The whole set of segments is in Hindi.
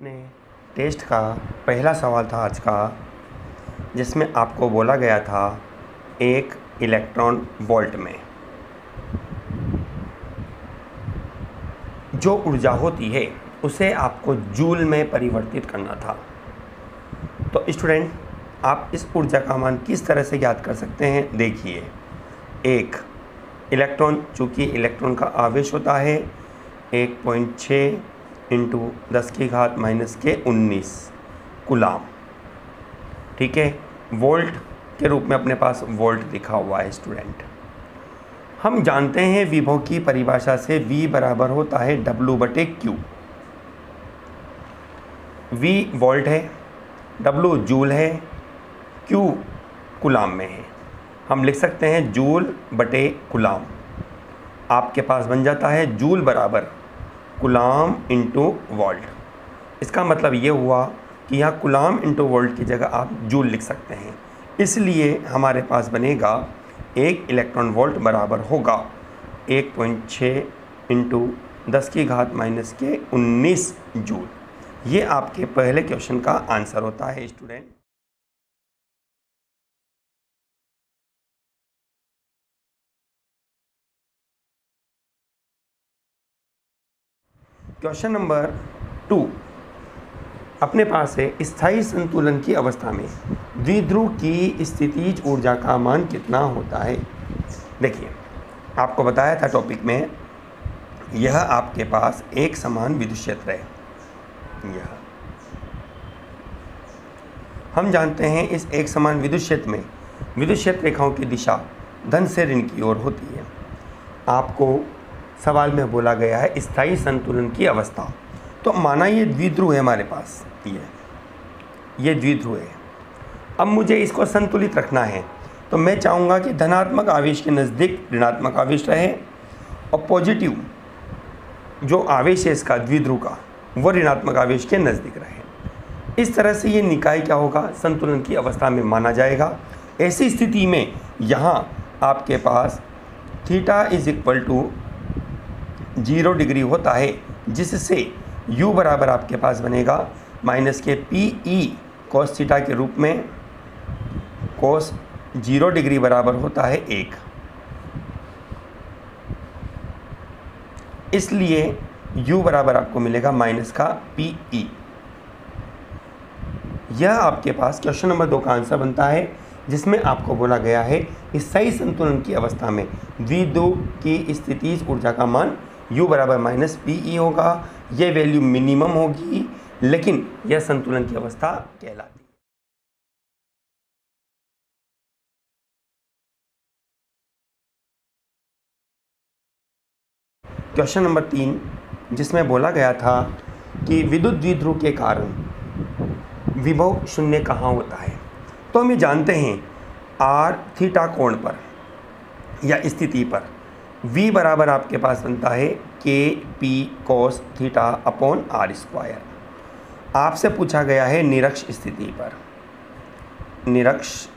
अपने टेस्ट का पहला सवाल था आज का, जिसमें आपको बोला गया था एक इलेक्ट्रॉन वोल्ट में जो ऊर्जा होती है उसे आपको जूल में परिवर्तित करना था। तो स्टूडेंट, आप इस ऊर्जा का मान किस तरह से ज्ञात कर सकते हैं? देखिए, एक इलेक्ट्रॉन, चूँकि इलेक्ट्रॉन का आवेश होता है 1.6 × 10⁻⁻19 कूलाम, ठीक है। वोल्ट के रूप में अपने पास वोल्ट लिखा हुआ है। स्टूडेंट, हम जानते हैं विभव की परिभाषा से V बराबर होता है W/Q। V वोल्ट है, W जूल है, Q कूलाम में है। हम लिख सकते हैं जूल/कूलाम। आपके पास बन जाता है जूल बराबर कूलाम × वोल्ट। इसका मतलब ये हुआ कि यहाँ कूलाम × वोल्ट की जगह आप जूल लिख सकते हैं। इसलिए हमारे पास बनेगा एक इलेक्ट्रॉन वोल्ट बराबर होगा 1.6 × 10⁻⁻19 जूल। ये आपके पहले क्वेश्चन का आंसर होता है। स्टूडेंट, क्वेश्चन नंबर 2 अपने पास है, स्थायी संतुलन की अवस्था में द्विध्रुव की स्थितिज ऊर्जा का मान कितना होता है? देखिए, आपको बताया था टॉपिक में, यह आपके पास एक समान विद्युत क्षेत्र है। यह हम जानते हैं, इस एक समान विद्युत क्षेत्र में विद्युत क्षेत्र रेखाओं की दिशा धन से ऋण की ओर होती है। आपको सवाल में बोला गया है स्थायी संतुलन की अवस्था, तो माना ये द्विध्रुव है हमारे पास, ये द्विध्रुव है। अब मुझे इसको संतुलित रखना है, तो मैं चाहूँगा कि धनात्मक आवेश के नज़दीक ऋणात्मक आवेश रहे और पॉजिटिव जो आवेश है इसका द्विध्रुव का, वो ऋणात्मक आवेश के नज़दीक रहे। इस तरह से ये निकाय क्या होगा? संतुलन की अवस्था में माना जाएगा। ऐसी स्थिति में यहाँ आपके पास थीटा = 0 डिग्री होता है, जिससे u बराबर आपके पास बनेगा -Pe cos थीटा के रूप में। cos 0 डिग्री बराबर होता है 1, इसलिए u बराबर आपको मिलेगा -Pe। यह आपके पास क्वेश्चन नंबर 2 का आंसर बनता है, जिसमें आपको बोला गया है स्थायी संतुलन की अवस्था में द्विध्रुव की स्थितिज ऊर्जा का मान u बराबर -Pe होगा। यह वैल्यू मिनिमम होगी, लेकिन यह संतुलन की अवस्था कहलाती है। क्वेश्चन नंबर 3, जिसमें बोला गया था कि विद्युत द्विध्रुव के कारण विभव शून्य कहाँ होता है, तो हम ये जानते हैं r थीटा कोण पर या स्थिति पर v बराबर आपके पास बनता है Kp cos θ/r²। आपसे पूछा गया है निरक्ष स्थिति पर, निरक्ष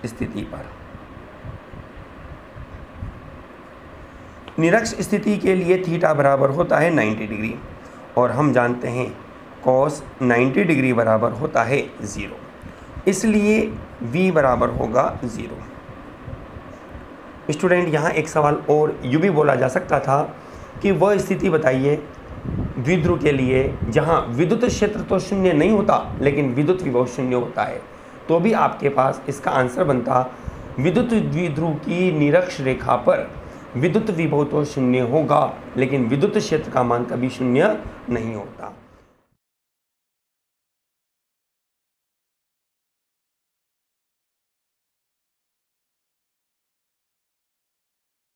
स्थिति के लिए थीटा बराबर होता है 90 डिग्री, और हम जानते हैं cos 90 डिग्री बराबर होता है 0, इसलिए v बराबर होगा 0। स्टूडेंट, यहाँ एक सवाल और यूँ भी बोला जा सकता था कि वह स्थिति बताइए द्विध्रुव के लिए जहाँ विद्युत क्षेत्र तो शून्य नहीं होता, लेकिन विद्युत विभव शून्य होता है। तो भी आपके पास इसका आंसर बनता विद्युत द्विध्रुव की निरक्ष रेखा पर विद्युत विभव तो शून्य होगा, लेकिन विद्युत क्षेत्र का मान कभी शून्य नहीं होता।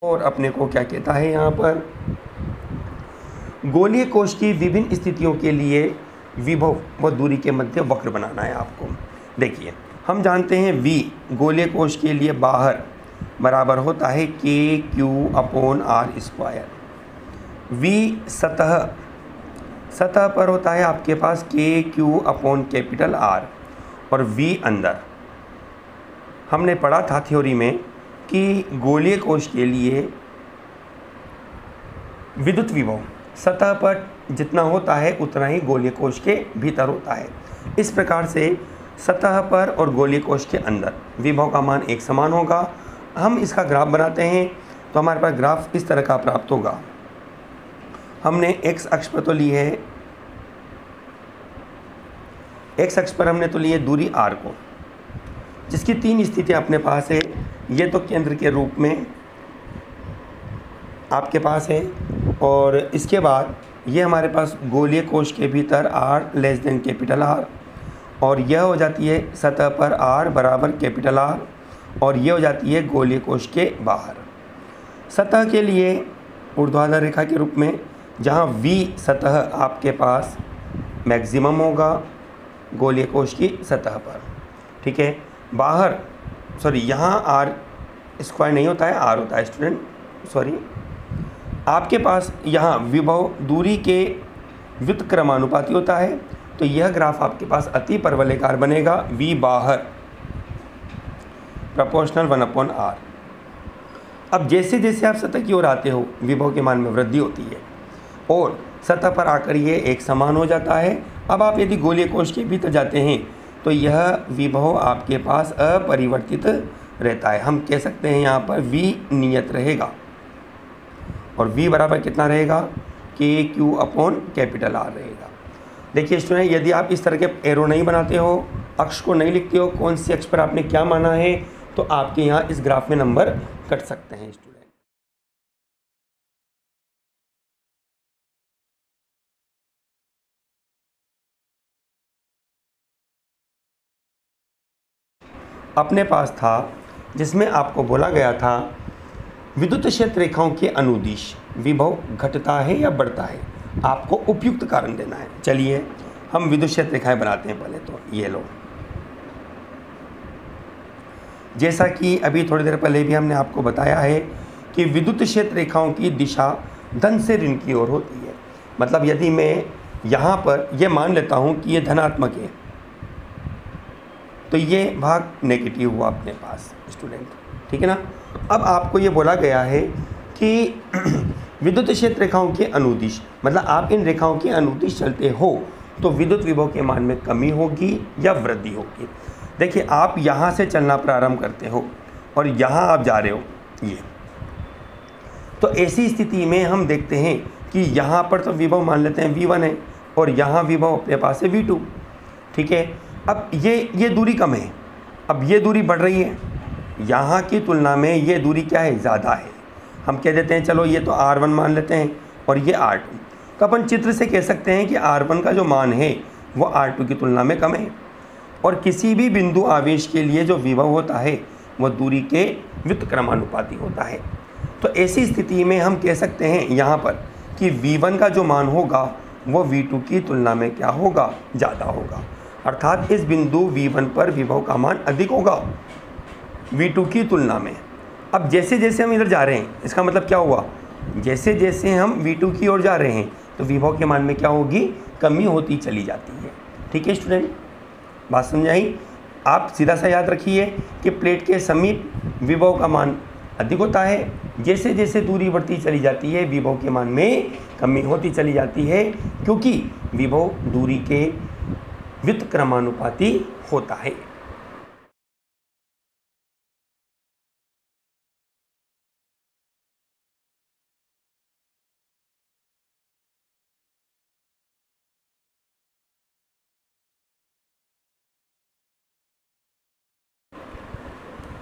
और अपने को क्या कहता है यहाँ पर, गोलीय कोश की विभिन्न स्थितियों के लिए विभव व दूरी के मध्य वक्र बनाना है आपको। देखिए, हम जानते हैं v गोलीय कोश के लिए बाहर बराबर होता है KQ/r²। v सतह पर होता है आपके पास KQ/R, और v अंदर। हमने पढ़ा था थ्योरी में कि गोलीय कोश के लिए विद्युत विभव सतह पर जितना होता है उतना ही गोलीय कोश के भीतर होता है। इस प्रकार से सतह पर और गोलीय कोश के अंदर विभव का मान एक समान होगा। हम इसका ग्राफ बनाते हैं तो हमारे पास ग्राफ इस तरह का प्राप्त होगा। हमने एक्स अक्ष पर तो ली है, एक्स अक्ष पर हमने तो ली है दूरी r को, जिसकी 3 स्थितियाँ अपने पास है। ये तो केंद्र के रूप में आपके पास है, और इसके बाद ये हमारे पास गोलीय कोश के भीतर r less than capital R, और यह हो जाती है सतह पर r बराबर कैपिटल R, और यह हो जाती है गोलीय कोश के बाहर। सतह के लिए ऊर्ध्वाधर रेखा के रूप में, जहाँ V सतह आपके पास मैक्सिमम होगा गोलीय कोश की सतह पर, ठीक है। बाहर यहाँ r स्क्वायर नहीं होता है, r होता है स्टूडेंट, आपके पास यहाँ विभव दूरी के व्युत्क्रमानुपाती होता है। तो यह ग्राफ आपके पास अति परवलयकार बनेगा, V बाहर प्रोपोर्शनल 1/r। अब जैसे जैसे आप सतह की ओर आते हो विभव के मान में वृद्धि होती है और सतह पर आकर ये एक समान हो जाता है। अब आप यदि गोलीय कोश के भीतर जाते हैं तो यह विभव आपके पास अपरिवर्तित रहता है। हम कह सकते हैं यहाँ पर V नियत रहेगा, और V बराबर कितना रहेगा, KQ/R रहेगा। देखिए स्टूडेंट, यदि आप इस तरह के एरो नहीं बनाते हो, अक्ष को नहीं लिखते हो, कौन सी अक्ष पर आपने क्या माना है, तो आपके यहाँ इस ग्राफ में नंबर कट सकते हैं स्टूडेंट। अपने पास था जिसमें आपको बोला गया था विद्युत क्षेत्र रेखाओं के अनुदिश विभव घटता है या बढ़ता है, आपको उपयुक्त कारण देना है। चलिए हम विद्युत क्षेत्र रेखाएं बनाते हैं। पहले तो ये लो, जैसा कि अभी थोड़ी देर पहले भी हमने आपको बताया है कि विद्युत क्षेत्र रेखाओं की दिशा धन से ऋण की ओर होती है। मतलब यदि मैं यहाँ पर ये मान लेता हूँ कि ये धनात्मक है, तो ये भाग नेगेटिव हुआ अपने पास स्टूडेंट, ठीक है ना। अब आपको ये बोला गया है कि विद्युत क्षेत्र रेखाओं के अनुदिश, मतलब आप इन रेखाओं के अनुदिश चलते हो तो विद्युत विभव के मान में कमी होगी या वृद्धि होगी। देखिए आप यहाँ से चलना प्रारंभ करते हो और यहाँ आप जा रहे हो ये, तो ऐसी स्थिति में हम देखते हैं कि यहाँ पर तो विभव मान लेते हैं V1 है और यहाँ विभव अपने पास है V2, ठीक है। अब ये दूरी कम है, अब ये दूरी बढ़ रही है, यहाँ की तुलना में ये दूरी क्या है, ज़्यादा है। हम कह देते हैं चलो ये तो R1 मान लेते हैं और ये R2, तो अपन चित्र से कह सकते हैं कि R1 का जो मान है वो R2 की तुलना में कम है। और किसी भी बिंदु आवेश के लिए जो विभव होता है वह दूरी के व्युत्क्रमानुपाती होता है। तो ऐसी स्थिति में हम कह सकते हैं यहाँ पर कि V1 का जो मान होगा वो V2 की तुलना में क्या होगा, ज़्यादा होगा। अर्थात इस बिंदु V1 पर विभव का मान अधिक होगा V2 की तुलना में। अब जैसे जैसे हम इधर जा रहे हैं, इसका मतलब क्या हुआ, जैसे जैसे हम V2 की ओर जा रहे हैं तो विभव के मान में क्या होगी, कमी होती चली जाती है। ठीक है स्टूडेंट, बात समझाई। आप सीधा सा याद रखिए कि प्लेट के समीप विभव का मान अधिक होता है, जैसे जैसे दूरी बढ़ती चली जाती है विभव के मान में कमी होती चली जाती है, क्योंकि विभव दूरी के व्युत्क्रमानुपाती होता है।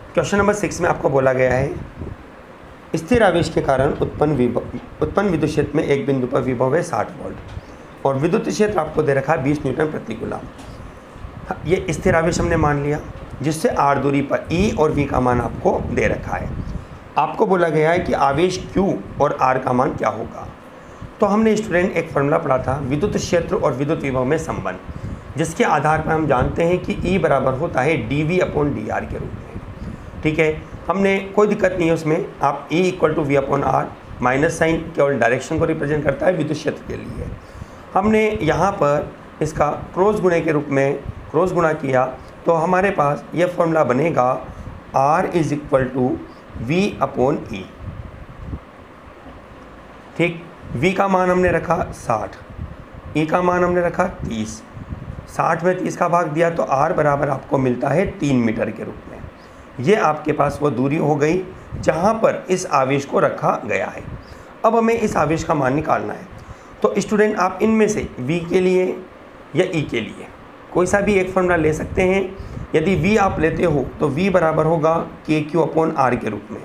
क्वेश्चन नंबर 6 में आपको बोला गया है स्थिर आवेश के कारण उत्पन्न विद्युत क्षेत्र में एक बिंदु पर विभव है 60 वोल्ट और विद्युत क्षेत्र आपको दे रखा है 20 न्यूटन प्रति कूलम। ये स्थिर आवेश हमने मान लिया, जिससे r दूरी पर E और V का मान आपको दे रखा है। आपको बोला गया है कि आवेश Q और R का मान क्या होगा। तो हमने स्टूडेंट एक फॉर्मूला पढ़ा था विद्युत क्षेत्र और विद्युत विभव में संबंध, जिसके आधार पर हम जानते हैं कि E बराबर होता है dV/dr के रूप में। ठीक है, हमने कोई दिक्कत नहीं है उसमें, आप E = V/R, माइनस साइन केवल डायरेक्शन को रिप्रेजेंट करता है विद्युत क्षेत्र के लिए। हमने यहाँ पर इसका क्रॉस गुणे के रूप में क्रॉस गुणा किया तो हमारे पास यह फॉर्मूला बनेगा R = V/E। ठीक, V का मान हमने रखा 60 ई का मान हमने रखा 30, 60 में 30 का भाग दिया तो r बराबर आपको मिलता है 3 मीटर के रूप में। ये आपके पास वो दूरी हो गई जहाँ पर इस आवेश को रखा गया है। अब हमें इस आवेश का मान निकालना है। तो स्टूडेंट आप इनमें से v के लिए या e के लिए कोई सा भी एक फॉर्मूला ले सकते हैं। यदि v आप लेते हो तो v बराबर होगा KQ/r के रूप में,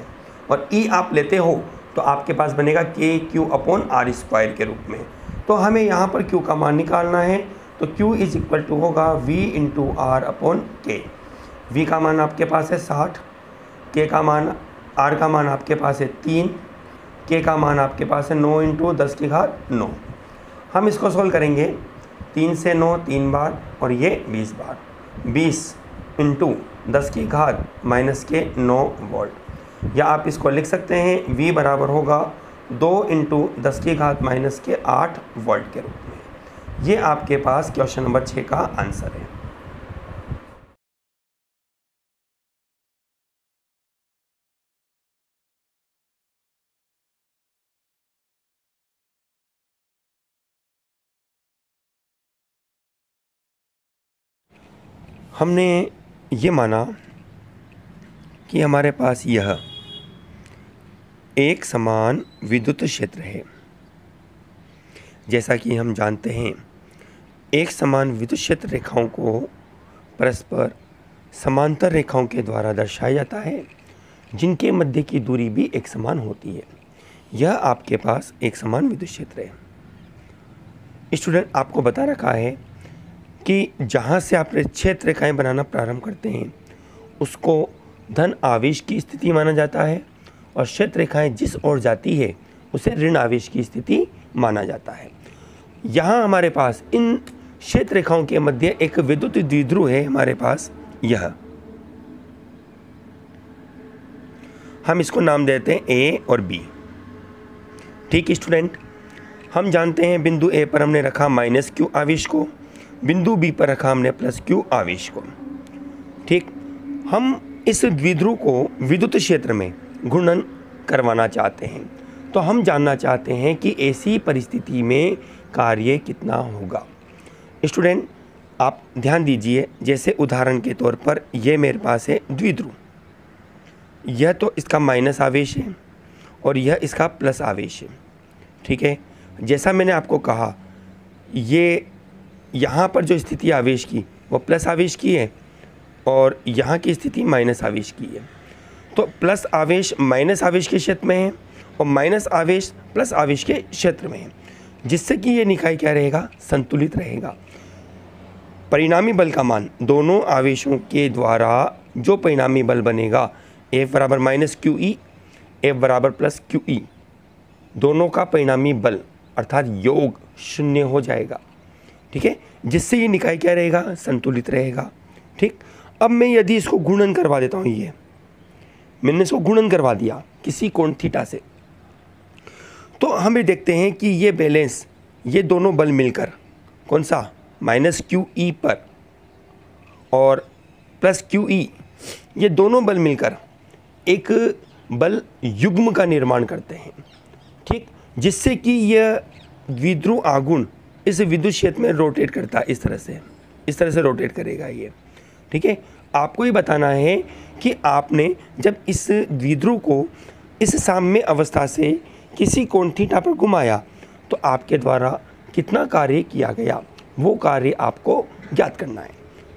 और e आप लेते हो तो आपके पास बनेगा KQ/r² के रूप में। तो हमें यहाँ पर q का मान निकालना है, तो q इज इक्वल टू होगा v इंटू r/k। v का मान आपके पास है 60, k का मान r का मान आपके पास है 3, k का मान आपके पास है 9 इंटू 10 की घात 9। हम इसको सोल्व करेंगे, 3 से 9 3 बार और ये 20 बार, 20 इंटू 10 की घात माइनस के 9 वोल्ट। या आप इसको लिख सकते हैं v बराबर होगा 2 इंटू 10 की घात माइनस के 8 वोल्ट के रूप में। ये आपके पास क्वेश्चन नंबर 6 का आंसर है। हमने ये माना कि हमारे पास यह एक समान विद्युत क्षेत्र है। जैसा कि हम जानते हैं, एक समान विद्युत क्षेत्र रेखाओं को परस्पर समांतर रेखाओं के द्वारा दर्शाया जाता है, जिनके मध्य की दूरी भी एक समान होती है। यह आपके पास एक समान विद्युत क्षेत्र है। स्टूडेंट, आपको बता रखा है कि जहाँ से आप क्षेत्र रेखाएँ बनाना प्रारंभ करते हैं उसको धन आवेश की स्थिति माना जाता है, और क्षेत्र रेखाएँ जिस ओर जाती है उसे ऋण आवेश की स्थिति माना जाता है। यहाँ हमारे पास इन क्षेत्र रेखाओं के मध्य एक विद्युत द्विध्रुव है हमारे पास, यह हम इसको नाम देते हैं A और B। ठीक स्टूडेंट, हम जानते हैं बिंदु A पर हमने रखा -q आवेश को, बिंदु B पर रखा हमने +q आवेश को। ठीक, हम इस द्विध्रुव को विद्युत क्षेत्र में घूर्णन करवाना चाहते हैं। तो हम जानना चाहते हैं कि ऐसी परिस्थिति में कार्य कितना होगा। स्टूडेंट, आप ध्यान दीजिए, जैसे उदाहरण के तौर पर ये मेरे पास है द्विध्रुव, यह तो इसका माइनस आवेश है और यह इसका प्लस आवेश है। ठीक है, जैसा मैंने आपको कहा, ये यहाँ पर जो स्थिति आवेश की वो प्लस आवेश की है और यहाँ की स्थिति माइनस आवेश की है। तो प्लस आवेश माइनस आवेश के क्षेत्र में है और माइनस आवेश प्लस आवेश के क्षेत्र में है, जिससे कि ये निकाय क्या रहेगा, संतुलित रहेगा। परिणामी बल का मान दोनों आवेशों के द्वारा जो परिणामी बल बनेगा, F बराबर -QE, F बराबर +QE, दोनों का परिणामी बल अर्थात योग 0 हो जाएगा। ठीक है, जिससे ये निकाय क्या रहेगा, संतुलित रहेगा। ठीक, अब मैं यदि इसको गुणन करवा देता हूँ, ये मैंने इसको गुणन करवा दिया किसी कोण थीटा से, तो हमें देखते हैं कि ये बैलेंस, ये दोनों बल मिलकर, कौन सा, -QE पर और +QE, ये दोनों बल मिलकर एक बल युग्म का निर्माण करते हैं। ठीक, जिससे कि यह द्विध्रुव आघूर्ण इस विद्युत क्षेत्र में रोटेट करता है, इस तरह से रोटेट करेगा ये। ठीक है, आपको ये बताना है कि आपने जब इस द्विध्रुव को इस साम्य अवस्था से किसी कोण थीटा पर घुमाया तो आपके द्वारा कितना कार्य किया गया, वो कार्य आपको ज्ञात करना है।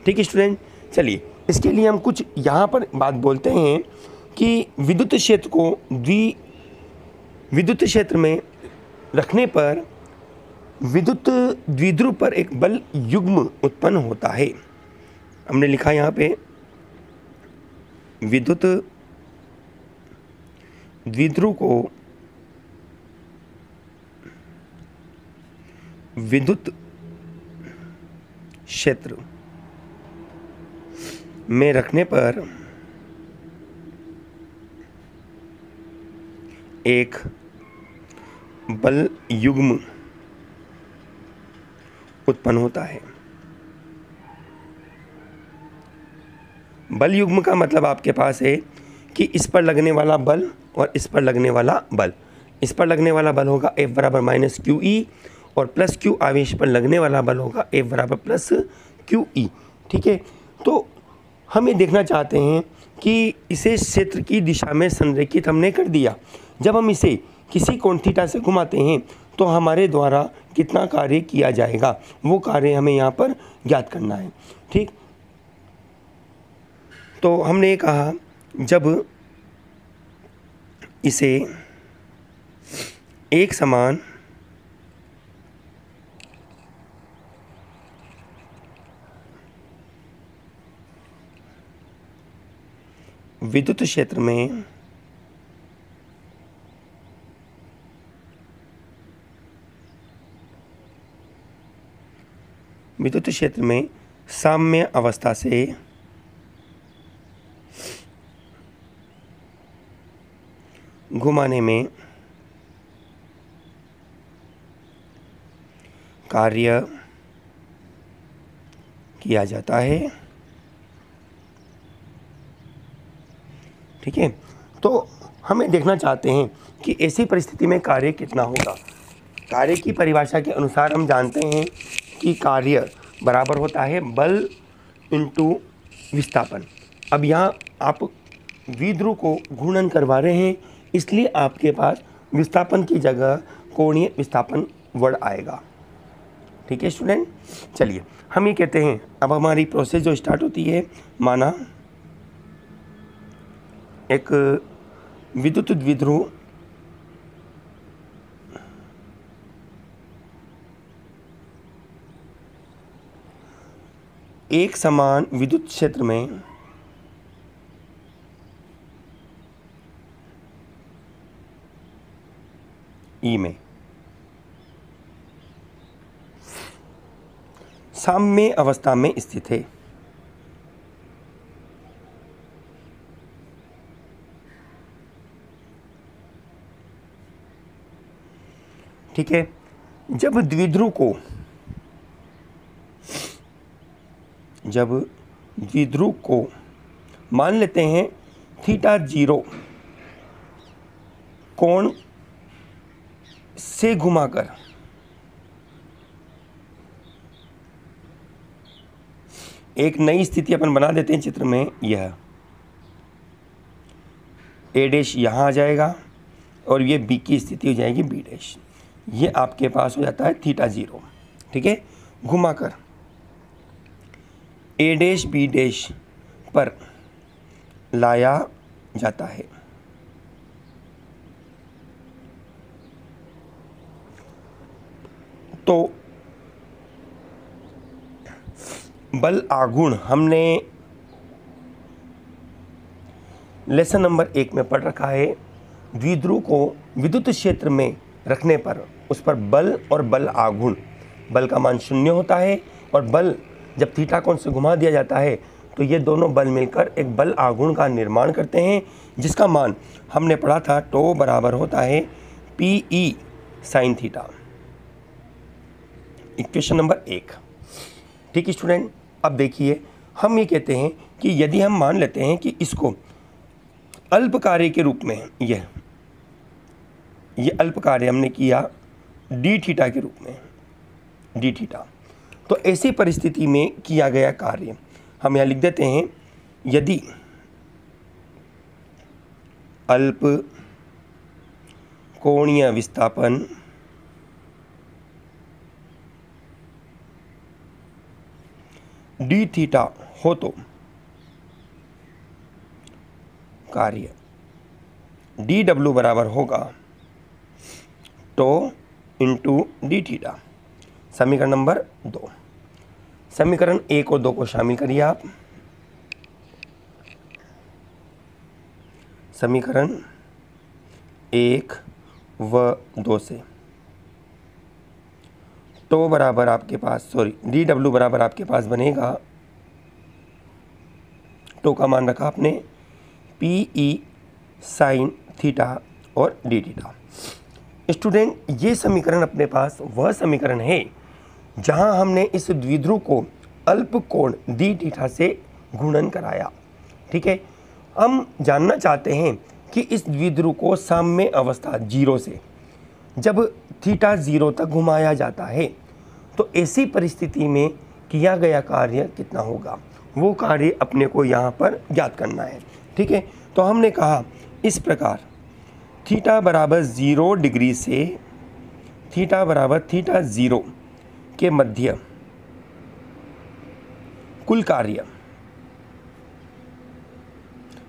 ठीक है स्टूडेंट, चलिए इसके लिए हम कुछ यहाँ पर बात बोलते हैं कि विद्युत क्षेत्र को विद्युत क्षेत्र में रखने पर विद्युत द्विध्रुव पर एक बल युग्म उत्पन्न होता है। हमने लिखा यहाँ पे विद्युत द्विध्रुव को विद्युत क्षेत्र में रखने पर एक बल युग्म उत्पन्न होता है। बल युग्म का मतलब आपके पास है कि इस पर लगने वाला बल और इस पर लगने वाला बल। इस पर लगने वाला बल होगा F बराबर -QE और प्लस क्यू आवेश पर लगने वाला बल होगा F बराबर प्लस क्यू ई। ठीक है, तो हम ये देखना चाहते हैं कि इसे क्षेत्र की दिशा में संरेखित हमने कर दिया। जब हम इसे किसी कोण थीटा से घुमाते हैं तो हमारे द्वारा कितना कार्य किया जाएगा, वो कार्य हमें यहाँ पर ज्ञात करना है। ठीक, तो हमने कहा जब इसे एक समान विद्युत क्षेत्र में साम्य अवस्था से घुमाने में कार्य किया जाता है। ठीक है, तो हमें देखना चाहते हैं कि ऐसी परिस्थिति में कार्य कितना होगा। कार्य की परिभाषा के अनुसार हम जानते हैं कि कार्य बराबर होता है बल इंटू विस्थापन। अब यहाँ आप द्विध्रुव को घूर्णन करवा रहे हैं, इसलिए आपके पास विस्थापन की जगह कोणीय विस्थापन वर्ड आएगा। ठीक है स्टूडेंट, चलिए हम ये कहते हैं अब हमारी प्रोसेस जो स्टार्ट होती है, माना एक विद्युत द्विध्रुव एक समान विद्युत क्षेत्र में ई में साम्य अवस्था में स्थित है। ठीक है, जब द्विध्रुव को मान लेते हैं थीटा 0 कोण से घुमाकर एक नई स्थिति अपन बना देते हैं चित्र में, यह ए डैश यहाँ आ जाएगा और ये बी की स्थिति हो जाएगी बी डैश। ये आपके पास हो जाता है थीटा 0। ठीक है, घुमाकर ए डैश बी डैश पर लाया जाता है। तो बल आघूर्ण हमने लेसन नंबर 1 में पढ़ रखा है। द्विध्रुव को विद्युत क्षेत्र में रखने पर उस पर बल और बल आघूर्ण, बल का मान 0 होता है और बल जब थीटा कोण से घुमा दिया जाता है तो ये दोनों बल मिलकर एक बल आघूर्ण का निर्माण करते हैं, जिसका मान हमने पढ़ा था टो बराबर होता है P E sine theta. Equation number 1। ठीक है स्टूडेंट, अब देखिए हम ये कहते हैं कि यदि हम मान लेते हैं कि इसको अल्प कार्य के रूप में, ये अल्प कार्य हमने किया डी थीटा के रूप में, डी थीटा, तो ऐसी परिस्थिति में किया गया कार्य हम यहाँ लिख देते हैं, यदि अल्प कोणीय विस्थापन डी थीटा हो तो कार्य डी डब्ल्यू बराबर होगा टो इंटू डी थीटा। समीकरण नंबर 2। समीकरण 1 और 2 को शामिल करिए आप। समीकरण 1 व 2 से टो बराबर आपके पास डी डब्ल्यू बराबर आपके पास बनेगा, टो का मान रखा आपने पी ई साइन थीटा और डी थीटा। स्टूडेंट, ये समीकरण अपने पास वह समीकरण है जहां हमने इस द्विध्रुव को अल्प कोण डी थीटा से घूर्णन कराया। ठीक है, हम जानना चाहते हैं कि इस द्विध्रुव को साम्य अवस्था 0 से जब थीटा 0 तक घुमाया जाता है तो ऐसी परिस्थिति में किया गया कार्य कितना होगा, वो कार्य अपने को यहाँ पर ज्ञात करना है। ठीक है, तो हमने कहा इस प्रकार थीटा बराबर 0 डिग्री से थीटा बराबर थीटा 0 के मध्य कुल कार्य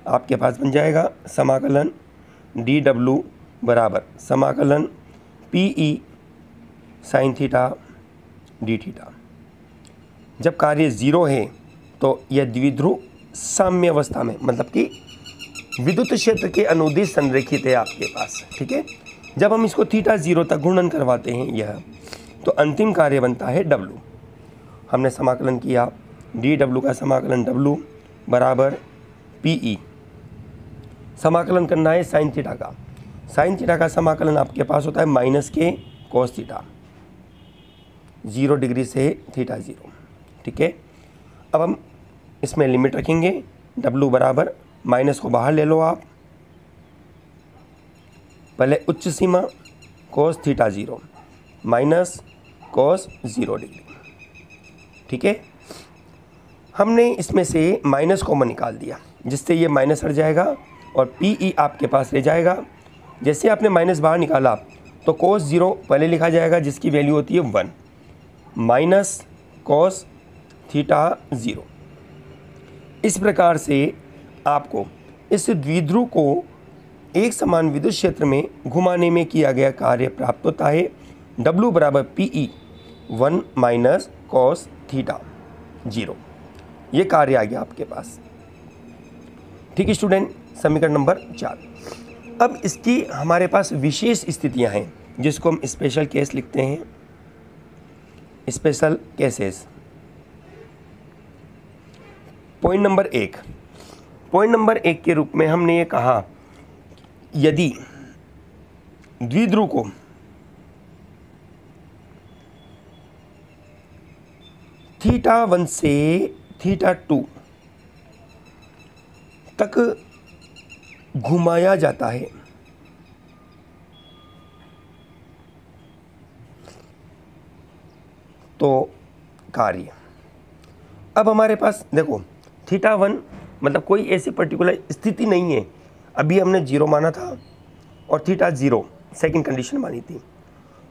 आपके पास बन जाएगा समाकलन डी डब्ल्यू बराबर समाकलन P E sine theta D theta. जब कार्य 0 है तो यह द्विध्रुव साम्य अवस्था में, मतलब कि विद्युत क्षेत्र के अनुदिश संरेखित है आपके पास। ठीक है, जब हम इसको थीटा 0 तक घूर्णन करवाते हैं यह, तो अंतिम कार्य बनता है डब्लू। हमने समाकलन किया डी डब्लू का समाकलन डब्लू बराबर पी ई, समाकलन करना है साइन थीटा का। साइन थीटा का समाकलन आपके पास होता है माइनस के कोस थीटा, 0 डिग्री से थीटा 0। ठीक है, अब हम इसमें लिमिट रखेंगे, डब्लू बराबर माइनस को बाहर ले लो आप, पहले उच्च सीमा cos theta 0 minus cos 0 degree. ठीक है, हमने इसमें से माइनस कॉमन निकाल दिया, जिससे ये माइनस हट जाएगा और पी ई आपके पास रह जाएगा। जैसे आपने माइनस बाहर निकाला तो कोस 0 पहले लिखा जाएगा, जिसकी वैल्यू होती है 1 माइनस कोस थीटा 0। इस प्रकार से आपको इस द्विध्रुव को एक समान विद्युत क्षेत्र में घुमाने में किया गया कार्य प्राप्त होता है। W बराबर P E 1 minus cos theta 0, ये कार्य आ गया आपके पास। ठीक है स्टूडेंट, समीकरण नंबर 4। अब इसकी हमारे पास विशेष स्थितियां हैं जिसको हम स्पेशल केस लिखते हैं, special cases. Point number 1, point number 1 के रूप में हमने ये कहा यदि द्विध्रुव को थीटा 1 से थीटा 2 तक घुमाया जाता है तो कार्य, अब हमारे पास देखो थीटा 1 मतलब कोई ऐसी पर्टिकुलर स्थिति नहीं है, अभी हमने 0 माना था और थीटा 0 सेकंड कंडीशन मानी थी,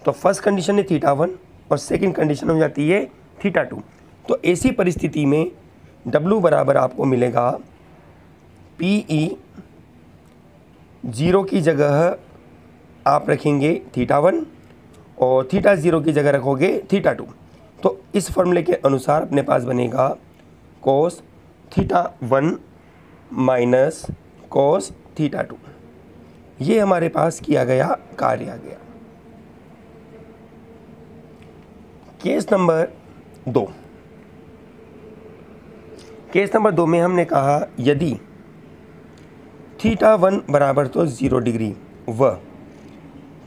तो फर्स्ट कंडीशन है थीटा 1 और सेकंड कंडीशन हो जाती है थीटा 2। तो ऐसी परिस्थिति में W बराबर आपको मिलेगा पी ई 0 की जगह आप रखेंगे थीटा 1 और थीटा 0 की जगह रखोगे थीटा 2। तो इस फॉर्मूले के अनुसार अपने पास बनेगा cos theta 1 minus cos theta 2। ये हमारे पास किया गया कार्य आ गया। केस नंबर 2, केस नंबर 2 में हमने कहा यदि थीटा 1 बराबर तो 0 डिग्री व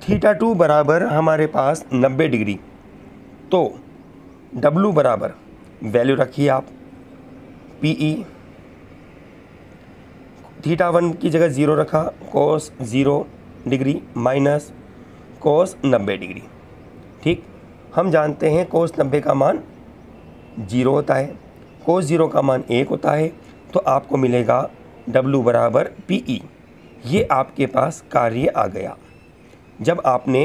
थीटा 2 बराबर हमारे पास 90 डिग्री, तो W बराबर वैल्यू रखिए आप पी ई, थीटा 1 की जगह 0 रखा, कोस 0 डिग्री माइनस कोस 90 डिग्री। ठीक, हम जानते हैं कोस 90 का मान 0 होता है, कोस 0 का मान 1 होता है, तो आपको मिलेगा W बराबर पी ई। ये आपके पास कार्य आ गया जब आपने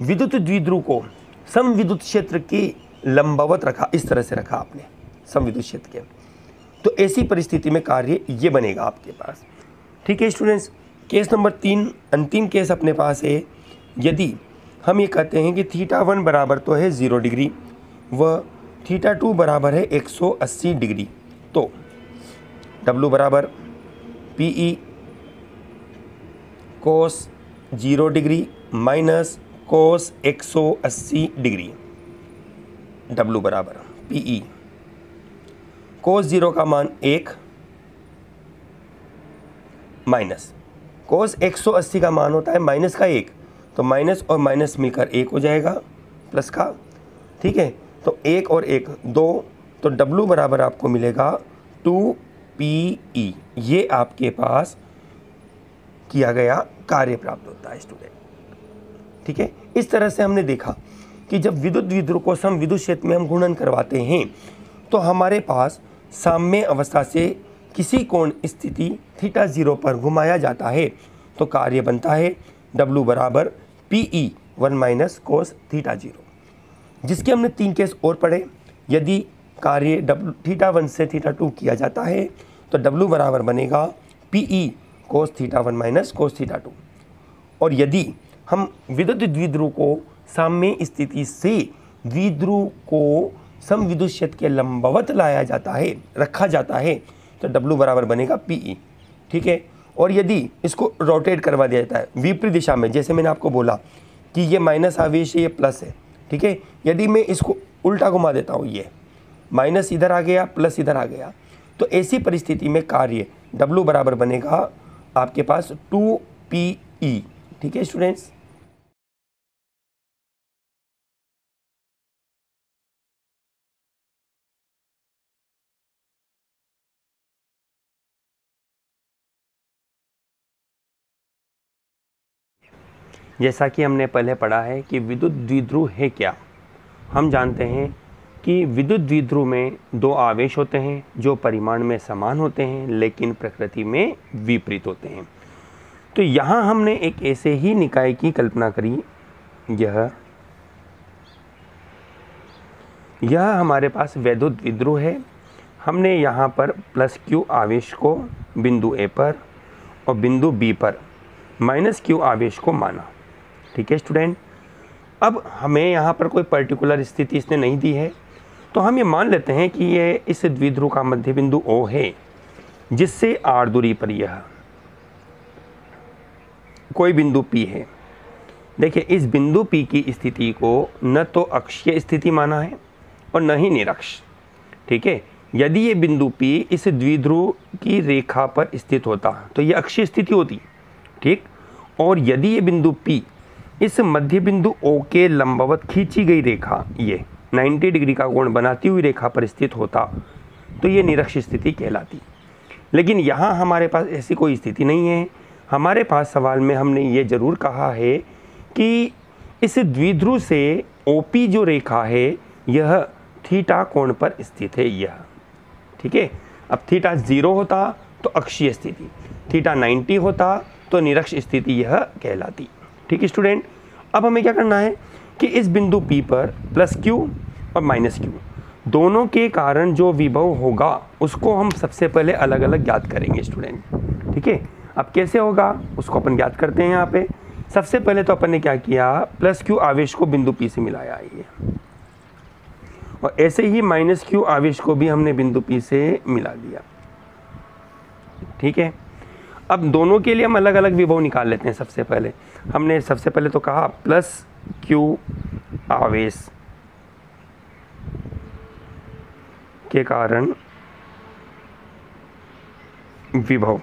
विद्युत द्विध्रुव को सम विद्युत क्षेत्र के लंबवत रखा, इस तरह से रखा आपने सम विद्युत क्षेत्र के, तो ऐसी परिस्थिति में कार्य ये बनेगा आपके पास। ठीक है स्टूडेंट्स, केस नंबर 3 अंतिम केस अपने पास है। यदि हम ये कहते हैं कि थीटा 1 बराबर तो है 0 डिग्री व थीटा 2 बराबर है 180 डिग्री, तो W बराबर पी ई कोस 0 degree minus cos 180 degree, W बराबर पी ई कोस 0 का मान 1 माइनस कोस 180 का मान होता है माइनस का 1, तो माइनस और माइनस मिलकर 1 हो जाएगा प्लस का। ठीक है, तो 1 और 1 2, तो W बराबर आपको मिलेगा 2PE। ये आपके पास किया गया कार्य प्राप्त होता है स्टूडेंट। ठीक। ठीक है। इस तरह से हमने देखा कि जब विद्युत द्विध्रुव को सम विद्युत क्षेत्र में हम गुणन करवाते हैं तो हमारे पास साम्य अवस्था से किसी कोण स्थिति थीटा 0 पर घुमाया जाता है तो कार्य बनता है W बराबर PE 1 माइनस कोस थीटा 0, जिसके हमने 3 केस और पढ़े। यदि कार्य थीटा 1 से थीटा 2 किया जाता है तो W बराबर बनेगा PE cos theta 1 minus cos theta 2। और यदि हम विद्युत द्विध्रुव को साम्य स्थिति से द्विध्रुव को समविद्युत क्षेत्र के लंबवत लाया जाता है, रखा जाता है, तो W बराबर बनेगा PE, ठीक है। और यदि इसको रोटेट करवा दिया जाता है विपरीत दिशा में, जैसे मैंने आपको बोला कि ये माइनस आवेश है, ये प्लस है, ठीक है। यदि मैं इसको उल्टा घुमा देता हूँ, ये माइनस इधर आ गया, प्लस इधर आ गया, तो ऐसी परिस्थिति में कार्य W बराबर बनेगा आपके पास 2PE, ठीक है स्टूडेंट्स। जैसा कि हमने पहले पढ़ा है कि विद्युत द्विध्रुव है क्या। हम जानते हैं कि विद्युत द्विध्रुव में 2 आवेश होते हैं जो परिमाण में समान होते हैं लेकिन प्रकृति में विपरीत होते हैं। तो यहाँ हमने एक ऐसे ही निकाय की कल्पना करी। यह हमारे पास विद्युत द्विध्रुव है। हमने यहाँ पर +Q आवेश को बिंदु A पर और बिंदु B पर -Q आवेश को माना, ठीक है स्टूडेंट। अब हमें यहाँ पर कोई पर्टिकुलर स्थिति इसने नहीं दी है, तो हम ये मान लेते हैं कि ये इस द्विध्रुव का मध्य बिंदु O है, जिससे r दूरी पर यह कोई बिंदु P है। देखिए, इस बिंदु P की स्थिति को न तो अक्षीय स्थिति माना है और न ही निरक्ष, ठीक है। यदि ये बिंदु P इस द्विध्रुव की रेखा पर स्थित होता तो ये अक्षीय स्थिति होती, ठीक। और यदि ये बिंदु P इस मध्य बिंदु O के लंबवत खींची गई रेखा, ये 90 डिग्री का कोण बनाती हुई रेखा पर स्थित होता तो ये निरक्ष स्थिति कहलाती। लेकिन यहाँ हमारे पास ऐसी कोई स्थिति नहीं है। हमारे पास सवाल में हमने ये ज़रूर कहा है कि इस द्विध्रुव से OP जो रेखा है यह थीटा कोण पर स्थित है, यह, ठीक है। अब थीटा 0 होता तो अक्षीय स्थिति, थीटा 90 होता तो निरक्ष स्थिति यह कहलाती, ठीक है स्टूडेंट। अब हमें क्या करना है कि इस बिंदु P पर +Q और -Q दोनों के कारण जो विभव होगा उसको हम सबसे पहले अलग अलग ज्ञात करेंगे स्टूडेंट, ठीक है। अब कैसे होगा उसको अपन ज्ञात करते हैं। यहाँ पे सबसे पहले तो अपन ने क्या किया, +Q आवेश को बिंदु P से मिलाया, ये, और ऐसे ही -Q आवेश को भी हमने बिंदु P से मिला दिया, ठीक है। अब दोनों के लिए हम अलग अलग विभव निकाल लेते हैं। सबसे पहले तो कहा +Q आवेश के कारण विभव,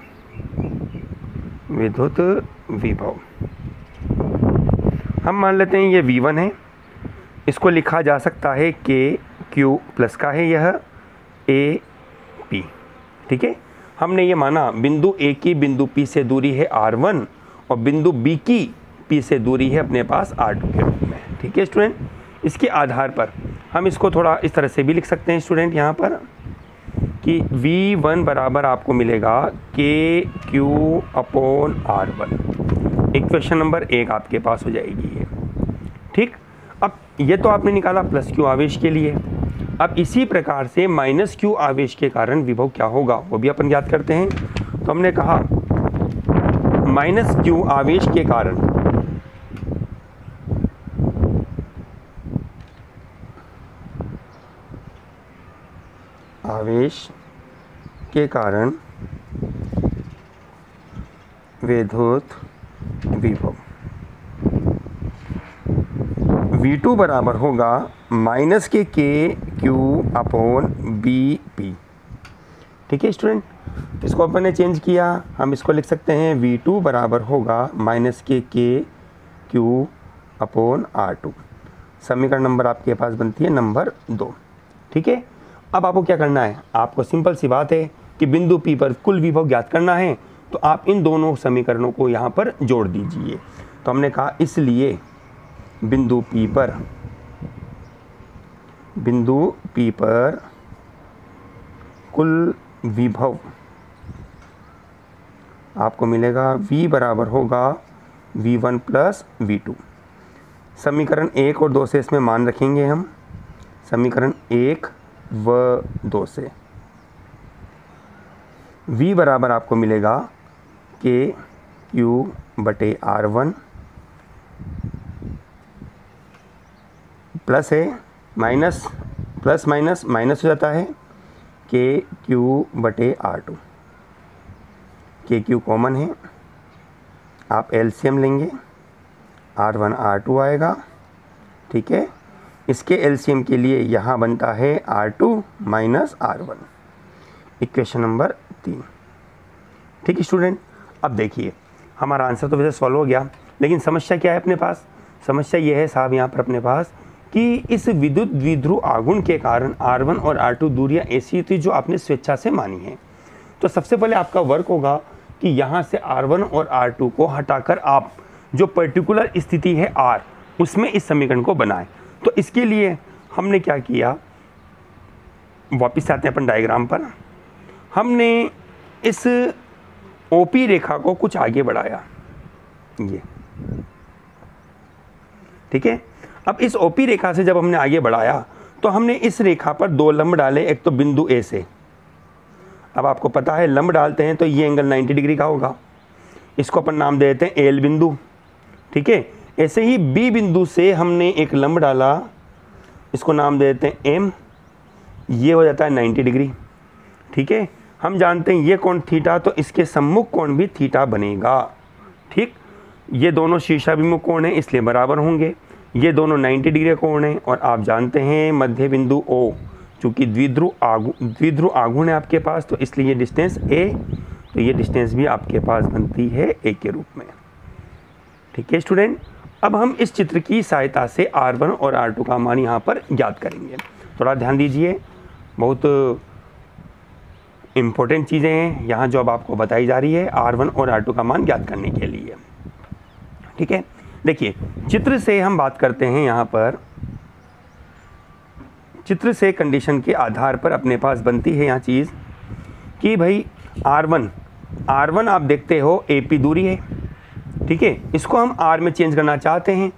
विद्युत विभव, हम मान लेते हैं ये V1 है। इसको लिखा जा सकता है KQ प्लस का है यह AP, ठीक है। हमने ये माना बिंदु A की बिंदु P से दूरी है R1 और बिंदु B की P से दूरी है अपने पास R2 के रूप में, ठीक है स्टूडेंट। इसके आधार पर हम इसको थोड़ा इस तरह से भी लिख सकते हैं स्टूडेंट यहाँ पर कि V1 बराबर आपको मिलेगा KQ upon R1। Equation number 1 आपके पास हो जाएगी ये, ठीक। अब ये तो आपने निकाला +Q आवेश के लिए। अब इसी प्रकार से -Q आवेश के कारण विभव क्या होगा वो भी अपन ज्ञात करते हैं। तो हमने कहा -Q आवेश के कारण विद्युत विभव V2 बराबर होगा -KQ अपॉन BP, ठीक है स्टूडेंट। इसको अपन ने चेंज किया, हम इसको लिख सकते हैं V2 बराबर होगा -KQ अपॉन R2। समीकरण नंबर आपके पास बनती है नंबर 2, ठीक है। अब आपको क्या करना है, आपको सिंपल सी बात है कि बिंदु P पर कुल विभव ज्ञात करना है, तो आप इन दोनों समीकरणों को यहाँ पर जोड़ दीजिए। तो हमने कहा इसलिए बिंदु P पर कुल विभव आपको मिलेगा V बराबर होगा V1 प्लस V2। समीकरण 1 और 2 से इसमें मान रखेंगे हम, समीकरण 1 व 2 से V बराबर आपको मिलेगा KQ/R1 प्लस है माइनस प्लस माइनस माइनस हो जाता है KQ/R2। KQ कॉमन है, आप एलसीएम लेंगे, R1 R2 आएगा, ठीक है। इसके एलसीएम के लिए यहाँ बनता है R2 minus R1, equation number 3। ठीक है स्टूडेंट, अब देखिए हमारा आंसर तो वैसे सॉल्व हो गया, लेकिन समस्या क्या है अपने पास? समस्या ये है साहब यहाँ पर अपने पास कि इस विद्युत द्विध्रुव आघूर्ण के कारण R1 और R2 दूरियां ऐसी थी जो आपने स्वेच्छा से मानी है। तो सबसे पहले आपका वर्क होगा कि यहाँ से R1 और R2 को हटाकर आप जो पर्टिकुलर स्थिति है R उसमें इस समीकरण को बनाएं। तो इसके लिए हमने क्या किया, वापस आते हैं अपन डायग्राम पर। हमने इस OP रेखा को कुछ आगे बढ़ाया, ये ठीक है। अब इस OP रेखा से जब हमने आगे बढ़ाया तो हमने इस रेखा पर दो लंब डाले, एक तो बिंदु A से। अब आपको पता है लंब डालते हैं तो ये एंगल 90 डिग्री का होगा, इसको अपन नाम दे देते हैं L बिंदु, ठीक है। ऐसे ही B बिंदु से हमने एक लंब डाला, इसको नाम दे देते हैं M, ये हो जाता है 90 डिग्री, ठीक है। हम जानते हैं ये कोण थीटा, तो इसके सम्मुख कोण भी थीटा बनेगा, ठीक। ये दोनों शीर्षाभिमुख कोण हैं इसलिए बराबर होंगे, ये दोनों 90 डिग्री कोण हैं। और आप जानते हैं मध्य बिंदु O, चूँकि द्विध्रुव आघूर्ण है आपके पास, तो इसलिए ये डिस्टेंस A, तो ये डिस्टेंस भी आपके पास बनती है A के रूप में, ठीक है स्टूडेंट। अब हम इस चित्र की सहायता से R1 और R2 का मान यहाँ पर ज्ञात करेंगे। थोड़ा ध्यान दीजिए, बहुत इम्पोर्टेंट चीज़ें हैं यहाँ जो अब आपको बताई जा रही है R1 और R2 का मान ज्ञात करने के लिए, ठीक है। देखिए चित्र से हम बात करते हैं, यहाँ पर चित्र से कंडीशन के आधार पर अपने पास बनती है यहाँ चीज़ कि भाई R1 आप देखते हो AP दूरी है, ठीक है। इसको हम R में चेंज करना चाहते हैं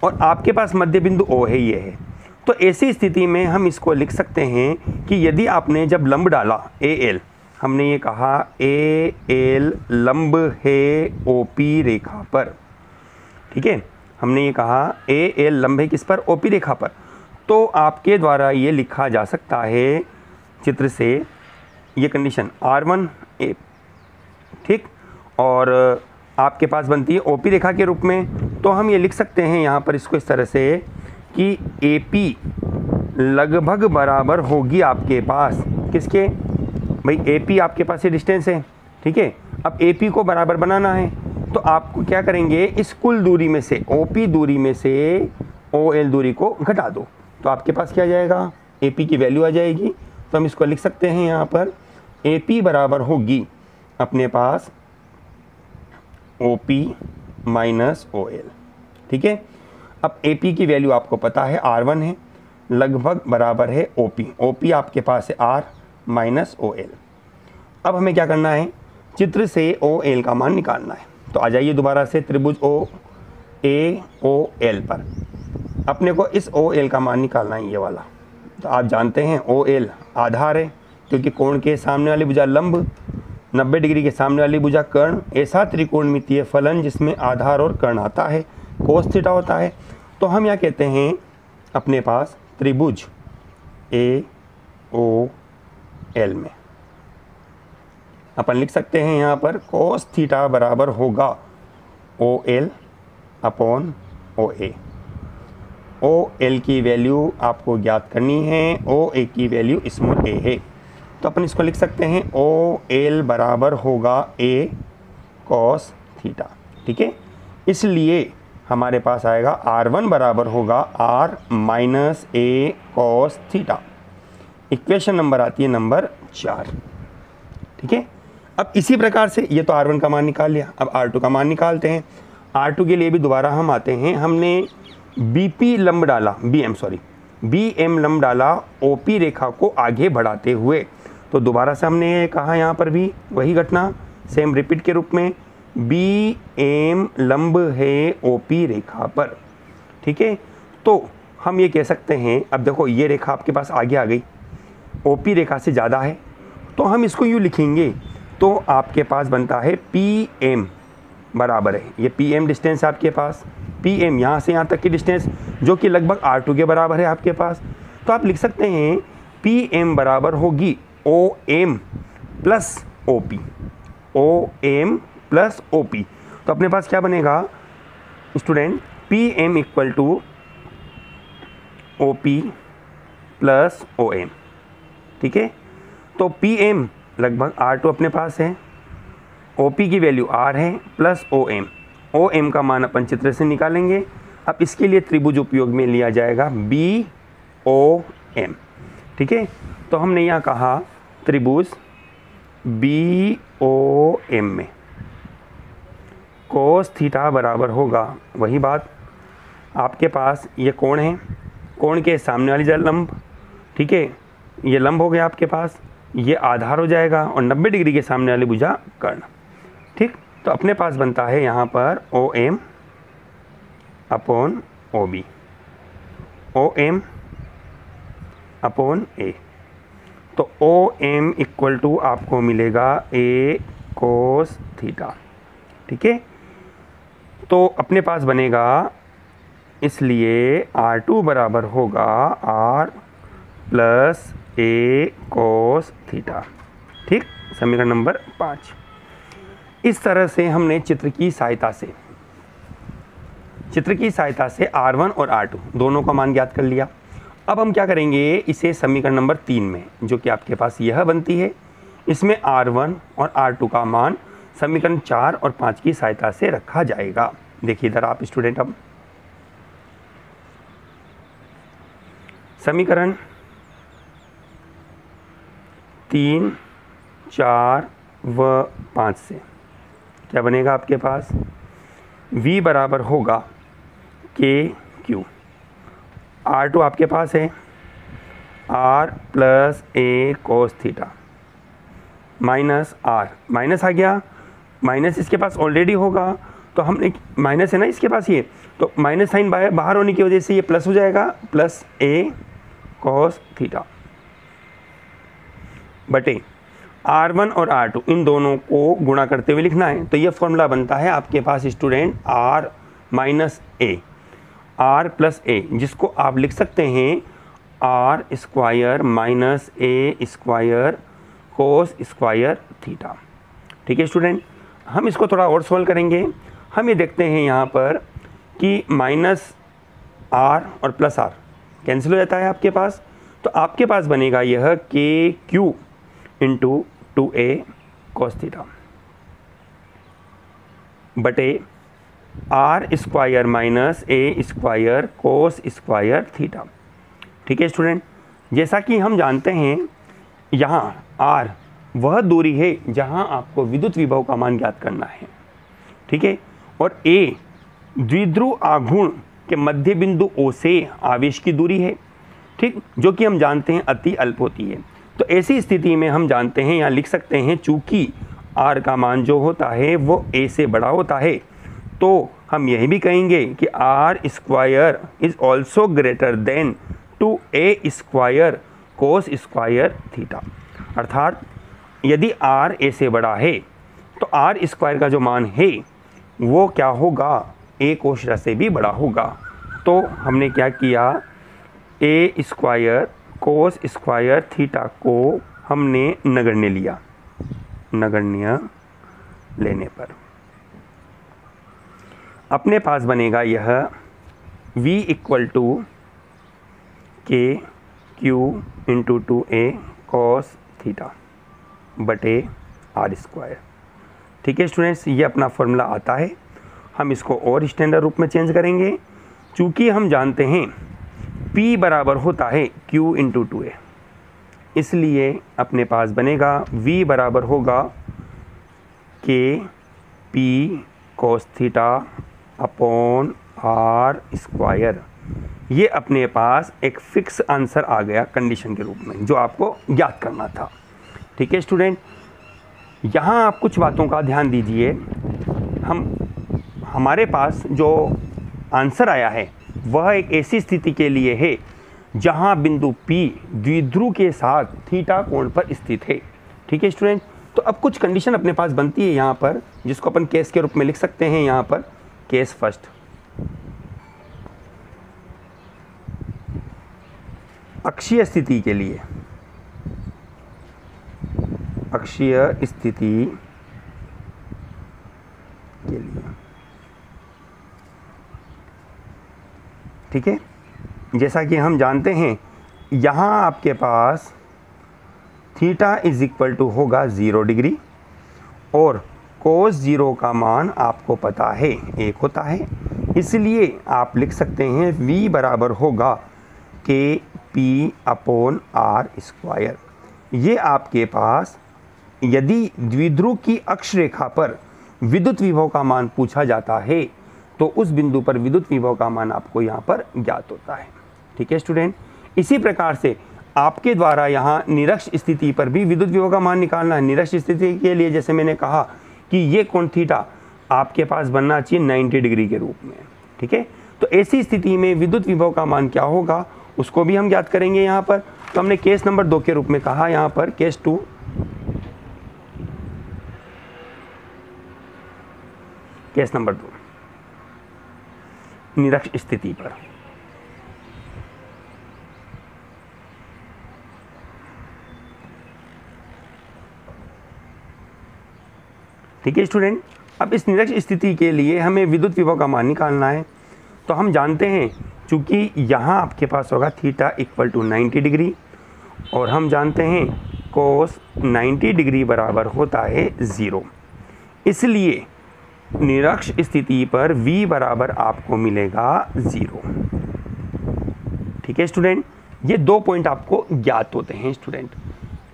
और आपके पास मध्य बिंदु O है, ये है। तो ऐसी स्थिति में हम इसको लिख सकते हैं कि यदि आपने जब लंब डाला AL, हमने ये कहा AL लंब है OP रेखा पर, ठीक है। हमने ये कहा AL लंब है किस पर? OP रेखा पर। तो आपके द्वारा ये लिखा जा सकता है चित्र से ये कंडीशन R1 A, ठीक, और आपके पास बनती है OP रेखा के रूप में। तो हम ये लिख सकते हैं यहाँ पर इसको इस तरह से कि AP लगभग बराबर होगी आपके पास किसके? भाई AP आपके पास ये डिस्टेंस है, ठीक है। अब AP को बराबर बनाना है तो आपको क्या करेंगे, इस कुल दूरी में से OP दूरी में से OL दूरी को घटा दो, तो आपके पास क्या आ जाएगा? AP की वैल्यू आ जाएगी। तो हम इसको लिख सकते हैं यहाँ पर AP बराबर होगी अपने पास OP माइनस OL, ठीक है। अब AP की वैल्यू आपको पता है R1 है, लगभग बराबर है OP आपके पास है R माइनस OL। अब हमें क्या करना है, चित्र से OL का मान निकालना है। तो आ जाइए दोबारा से त्रिभुज OAOL पर, अपने को इस OL का मान निकालना है, ये वाला। तो आप जानते हैं OL आधार है, क्योंकि कोण के सामने वाली भुजा लंब, 90 डिग्री के सामने वाली भुजा कर्ण। ऐसा त्रिकोणमितीय फलन जिसमें आधार और कर्ण आता है कोस थीटा होता है। तो हम यहाँ कहते हैं अपने पास त्रिभुज AOL में अपन लिख सकते हैं यहाँ पर कोस थीटा बराबर होगा OL अपॉन OA। OL की वैल्यू आपको ज्ञात करनी है, OA की वैल्यू स्मॉल a है। तो अपन इसको लिख सकते हैं OL बराबर होगा A cos थीटा, ठीक है। इसलिए हमारे पास आएगा R1 बराबर होगा R minus A cos theta. Equation number आती है नंबर 4, ठीक है। अब इसी प्रकार से ये तो R1 का मान निकाल लिया, अब R2 का मान निकालते हैं। R2 के लिए भी दोबारा हम आते हैं, हमने बीपी लंब डाला, बीएम लंब डाला ओपी रेखा को आगे बढ़ाते हुए। तो दोबारा से हमने ये कहा, यहाँ पर भी वही घटना सेम रिपीट के रूप में, बीएम लंब है ओपी रेखा पर। ठीक है, तो हम ये कह सकते हैं, अब देखो ये रेखा आपके पास आगे आ गई, ओपी रेखा से ज़्यादा है, तो हम इसको यूँ लिखेंगे, तो आपके पास बनता है पीएम बराबर है, ये पीएम डिस्टेंस आपके पास, पीएम यहाँ से यहाँ तक की डिस्टेंस जो कि लगभग R2 के बराबर है आपके पास। तो आप लिख सकते हैं पीएम बराबर होगी OM plus OP, OM plus OP। तो अपने पास क्या बनेगा student, PM equal to OP plus OM। ठीक है, तो PM लगभग R2 अपने पास है, OP की वैल्यू R है प्लस OM, OM का मान अपन चित्र से निकालेंगे। अब इसके लिए त्रिभुज उपयोग में लिया जाएगा BOM। ठीक है, तो हमने यहाँ कहा त्रिभुज BOM में कोस थीटा बराबर होगा, वही बात आपके पास ये कोण है, कोण के सामने वाली लंब, ठीक है, ये लंब हो गया आपके पास, ये आधार हो जाएगा और 90 डिग्री के सामने वाली भुजा कर्ण। ठीक, तो अपने पास बनता है यहाँ पर OM upon OB, OM upon A। तो OM इक्वल टू आपको मिलेगा A कोस थीटा। ठीक है, तो अपने पास बनेगा, इसलिए R2 बराबर होगा R plus A cos theta. ठीक, समीकरण नंबर 5। इस तरह से हमने चित्र की सहायता से R1 और R2 दोनों का मान ज्ञात कर लिया। अब हम क्या करेंगे, इसे समीकरण नंबर 3 में, जो कि आपके पास यह बनती है, इसमें R1 और R2 का मान समीकरण 4 और 5 की सहायता से रखा जाएगा। देखिए इधर आप स्टूडेंट, अब समीकरण 3, 4 व 5 से क्या बनेगा आपके पास, V बराबर होगा KQ, R2 आपके पास है R plus A cos theta minus R, minus आ गया, माइनस इसके पास ऑलरेडी होगा, तो हमने माइनस है ना इसके पास ये, तो माइनस साइन बाहर होने की वजह से ये प्लस हो जाएगा, प्लस A कोस थीटा बटे R1 और R2 इन दोनों को गुणा करते हुए लिखना है। तो ये फॉर्मूला बनता है आपके पास student R minus A, R plus A, जिसको आप लिख सकते हैं R square minus A square cos square theta. ठीक है स्टूडेंट, हम इसको थोड़ा और सॉल्व करेंगे। हम ये देखते हैं यहाँ पर कि माइनस R और प्लस R कैंसिल हो जाता है आपके पास, तो आपके पास बनेगा यह KQ into 2A cos theta बटे R square minus A square cos square theta. ठीक है स्टूडेंट, जैसा कि हम जानते हैं यहाँ R वह दूरी है जहाँ आपको विद्युत विभव का मान ज्ञात करना है। ठीक है, और A द्विध्रुव आघूर्ण के मध्य बिंदु O से आवेश की दूरी है। ठीक, जो कि हम जानते हैं अति अल्प होती है। तो ऐसी स्थिति में हम जानते हैं, यहाँ लिख सकते हैं, चूंकि R का मान जो होता है वो A से बड़ा होता है, तो हम यही भी कहेंगे कि R square is also greater than 2A square cos square theta. अर्थात यदि R A से बड़ा है तो R स्क्वायर का जो मान है वो क्या होगा, A कोश से भी बड़ा होगा। तो हमने क्या किया, A square cos square theta को हमने नगण्य लिया, नगण्य लेने पर अपने पास बनेगा यह V equal to KQ into 2A cos theta बटे R स्क्वायर। ठीक है स्टूडेंट्स, ये अपना फॉर्मूला आता है। हम इसको और स्टैंडर्ड रूप में चेंज करेंगे, चूँकि हम जानते हैं P बराबर होता है Q इंटू 2A, इसलिए अपने पास बनेगा V बराबर होगा KP cos theta upon R square ये अपने पास एक फिक्स आंसर आ गया कंडीशन के रूप में, जो आपको ज्ञात करना था। ठीक है स्टूडेंट, यहाँ आप कुछ बातों का ध्यान दीजिए। हमारे पास जो आंसर आया है वह एक ऐसी स्थिति के लिए है जहाँ बिंदु P द्विध्रुव के साथ थीटा कोण पर स्थित है। ठीक है स्टूडेंट, तो अब कुछ कंडीशन अपने पास बनती है यहाँ पर, जिसको अपन केस के रूप में लिख सकते हैं। यहाँ पर केस फर्स्ट, अक्षीय स्थिति के लिए, अक्षीय स्थिति के लिए, ठीक है। जैसा कि हम जानते हैं यहाँ आपके पास थीटा इज इक्वल टू होगा 0 डिग्री और कोस 0 का मान आपको पता है 1 होता है, इसलिए आप लिख सकते हैं v बराबर होगा KP/r²। ये आपके पास यदि द्विध्रुव की अक्ष रेखा पर विद्युत विभव का मान पूछा जाता है तो उस बिंदु पर विद्युत विभव का मान आपको यहाँ पर ज्ञात होता है। ठीक है स्टूडेंट, इसी प्रकार से आपके द्वारा यहाँ निरक्ष स्थिति पर भी विद्युत विभव का मान निकालना है। निरक्ष स्थिति के लिए जैसे मैंने कहा कि ये कोण थीटा आपके पास बनना चाहिए 90 डिग्री के रूप में। ठीक है, तो ऐसी स्थिति में विद्युत विभव का मान क्या होगा उसको भी हम ज्ञात करेंगे यहाँ पर। तो हमने केस नंबर 2 के रूप में कहा, यहाँ पर केस 2, केस नंबर 2 निरक्ष स्थिति पर। ठीक है स्टूडेंट, अब इस निरक्ष स्थिति के लिए हमें विद्युत विभव का मान निकालना है। तो हम जानते हैं चूंकि यहाँ आपके पास होगा थीटा इक्वल टू 90 डिग्री और हम जानते हैं कोस 90 डिग्री बराबर होता है 0, इसलिए निरक्ष स्थिति पर v बराबर आपको मिलेगा 0। ठीक है स्टूडेंट, ये 2 पॉइंट आपको ज्ञात होते हैं स्टूडेंट।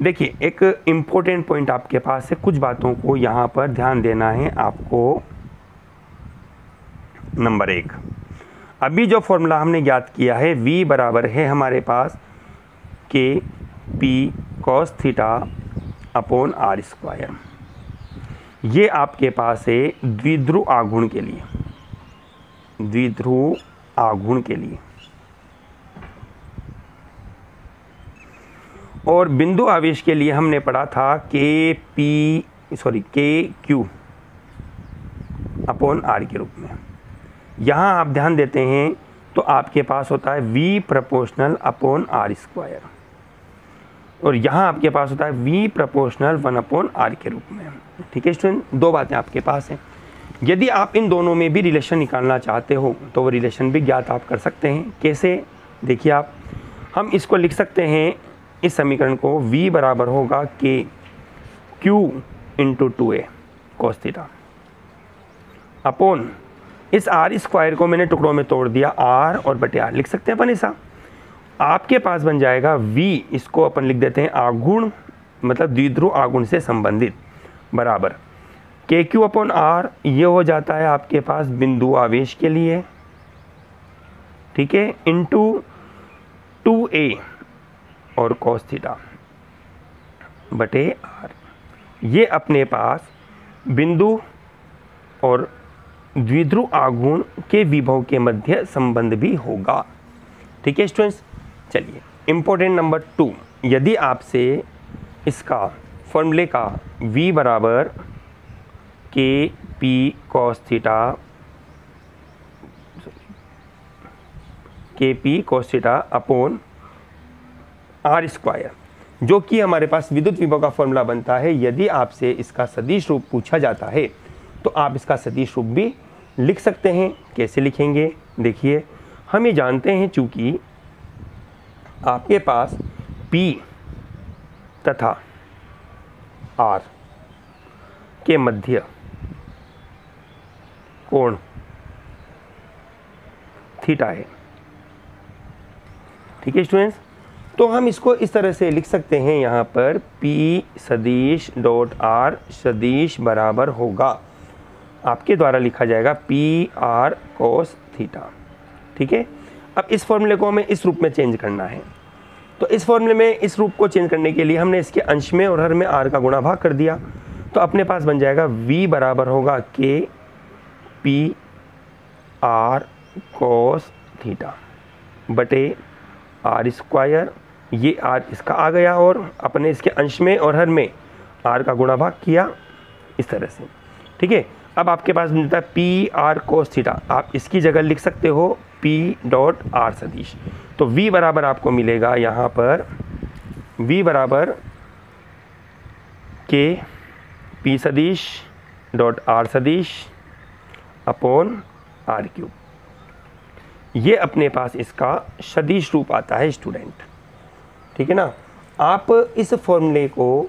देखिए एक इम्पोर्टेंट पॉइंट आपके पास है, कुछ बातों को यहाँ पर ध्यान देना है आपको। नंबर 1, अभी जो फॉर्मूला हमने ज्ञात किया है v बराबर है हमारे पास KP cos θ/r²। ये आपके पास है द्विध्रुव आघूर्ण के लिए, द्विध्रुव आघूर्ण के लिए। और बिंदु आवेश के लिए हमने पढ़ा था KQ/r के रूप में। यहाँ आप ध्यान देते हैं तो आपके पास होता है v∝r² और यहाँ आपके पास होता है v∝1/r के रूप में। ठीक है स्टूडेंट, 2 बातें आपके पास हैं। यदि आप इन दोनों में भी रिलेशन निकालना चाहते हो तो वो रिलेशन भी ज्ञात आप कर सकते हैं। कैसे, देखिए आप, हम इसको लिख सकते हैं इस समीकरण को, v बराबर होगा KQ/2a cos θ अपॉन इस r² को मैंने टुकड़ों में तोड़ दिया, r और बटे r लिख सकते हैं अपन ऐसा। आपके पास बन जाएगा v, इसको अपन लिख देते हैं आघूर्ण, मतलब द्विध्रुव आघूर्ण से संबंधित, बराबर KQ/r, ये हो जाता है आपके पास बिंदु आवेश के लिए, ठीक है, इंटू 2a और cos θ बटे r। ये अपने पास बिंदु और द्विध्रुव आघूर्ण के विभव के मध्य संबंध भी होगा। ठीक है स्टूडेंट्स, चलिए इम्पोर्टेंट नंबर 2, यदि आपसे इसका फॉर्मूले का v बराबर KP cos θ अपॉन r², जो कि हमारे पास विद्युत विभव का फॉर्मूला बनता है, यदि आपसे इसका सदिश रूप पूछा जाता है तो आप इसका सदिश रूप भी लिख सकते हैं। कैसे लिखेंगे, देखिए हम ये जानते हैं चूंकि आपके पास P तथा R के मध्य कोण थीटा है। ठीक है स्टूडेंट्स, तो हम इसको इस तरह से लिख सकते हैं, यहाँ पर P सदिश डॉट R सदिश बराबर होगा, आपके द्वारा लिखा जाएगा PR cos θ। ठीक है, अब इस फॉर्मूले को हमें इस रूप में चेंज करना है। तो इस फॉर्मूले में इस रूप को चेंज करने के लिए हमने इसके अंश में और हर में r का गुणा भाग कर दिया। तो अपने पास बन जाएगा v बराबर होगा k p r cos theta बटे r स्क्वायर, ये r इसका आ गया और अपने इसके अंश में और हर में r का गुणा भाग किया इस तरह से। ठीक है, अब आपके पास मिलता है पी आर कोस थीटा, आप इसकी जगह लिख सकते हो p डॉट r सदिश। तो v बराबर आपको मिलेगा यहाँ पर v बराबर k p सदिश डॉट r सदिश अपॉन r क्यूब। ये अपने पास इसका सदिश रूप आता है स्टूडेंट। ठीक है ना, आप इस फॉर्मूले को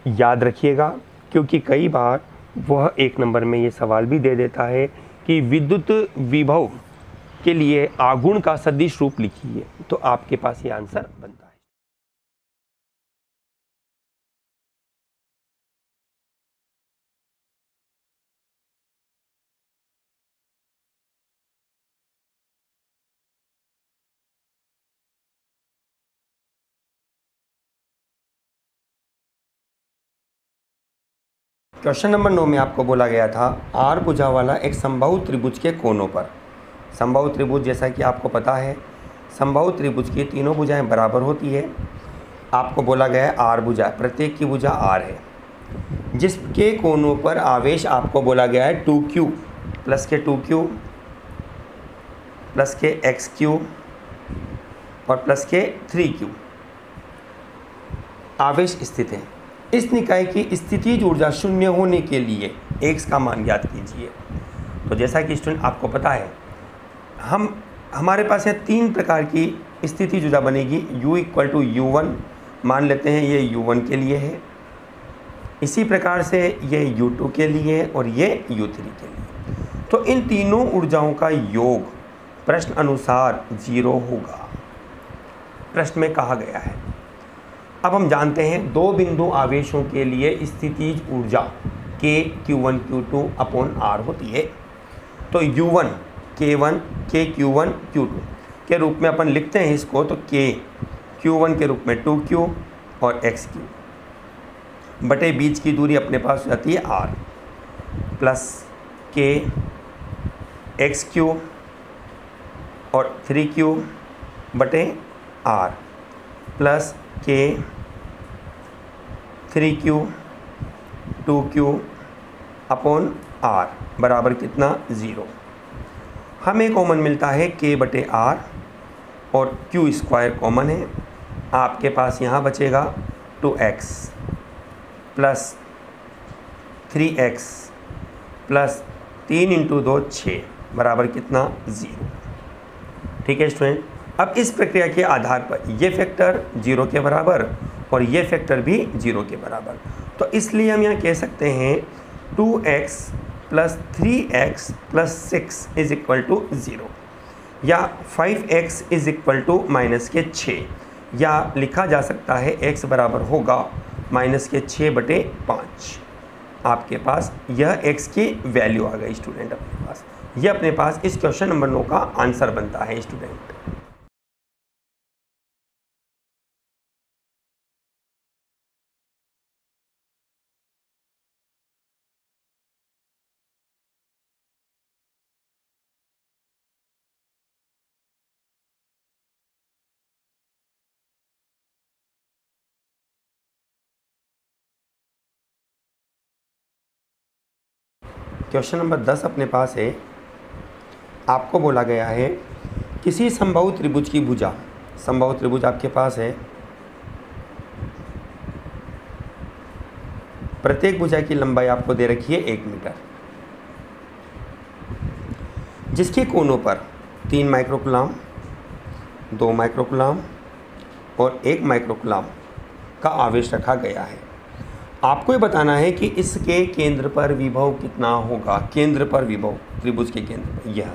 याद रखिएगा, क्योंकि कई बार वह एक नंबर में ये सवाल भी दे देता है कि विद्युत विभव के लिए आघूर्ण का सदिश रूप लिखिए, तो आपके पास ये आंसर बनता है। क्वेश्चन नंबर 9 में आपको बोला गया था आर भुजा वाला एक समबाहु त्रिभुज के कोनों पर। समबाहु त्रिभुज जैसा कि आपको पता है, समबाहु त्रिभुज की तीनों भुजाएं बराबर होती है। आपको बोला गया है आर भुजा, प्रत्येक की भुजा आर है, जिसके कोनों पर आवेश आपको बोला गया है 2q प्लस के 2q प्लस के xq और प्लस के 3q आवेश स्थित है। इस निकाय की स्थितिज ऊर्जा शून्य होने के लिए x का मान ज्ञात कीजिए। तो जैसा कि स्टूडेंट आपको पता है, हमारे पास है 3 प्रकार की स्थितिज ऊर्जा बनेगी। u इक्वल टू u1 मान लेते हैं, ये u1 के लिए है। इसी प्रकार से ये u2 के लिए और ये u3 के लिए। तो इन तीनों ऊर्जाओं का योग प्रश्न अनुसार 0 होगा, प्रश्न में कहा गया है। अब हम जानते हैं दो बिंदु आवेशों के लिए स्थितिज ऊर्जा k q1 q2 upon r होती है। तो u1 k1 k q1 q2 के रूप में अपन लिखते हैं इसको, तो k q1 के रूप में 2q और xq बटे बीच की दूरी अपने पास हो जाती है r प्लस k xq और 3q बटे r plus k 3q 2q upon r बराबर कितना 0। हमें कॉमन मिलता है k बटे r और q स्क्वायर कॉमन है। आपके पास यहाँ बचेगा 2x plus 3x plus 3 into 2 6 बराबर कितना 0। ठीक है स्टूडेंट, अब इस प्रक्रिया के आधार पर ये फैक्टर 0 के बराबर और ये फैक्टर भी 0 के बराबर, तो इसलिए हम यहाँ कह सकते हैं 2x plus 3x plus 6 is equal to 0, या 5x is equal to minus के 6, या लिखा जा सकता है x बराबर होगा माइनस के 6 बटे 5। आपके पास यह x की वैल्यू आ गई स्टूडेंट अपने पास। यह अपने पास इस क्वेश्चन नंबर 9 का आंसर बनता है स्टूडेंट। क्वेश्चन नंबर 10 अपने पास है। आपको बोला गया है किसी समबाहु त्रिभुज की भुजा, समबाहु त्रिभुज आपके पास है, प्रत्येक भुजा की लंबाई आपको दे रखी है 1 मीटर, जिसके कोनों पर 3 माइक्रोकुलाम 2 माइक्रोकुलाम और 1 माइक्रोकुलाम का आवेश रखा गया है। आपको ये बताना है कि इसके केंद्र पर विभव कितना होगा। केंद्र पर विभव, त्रिभुज के केंद्र पर यह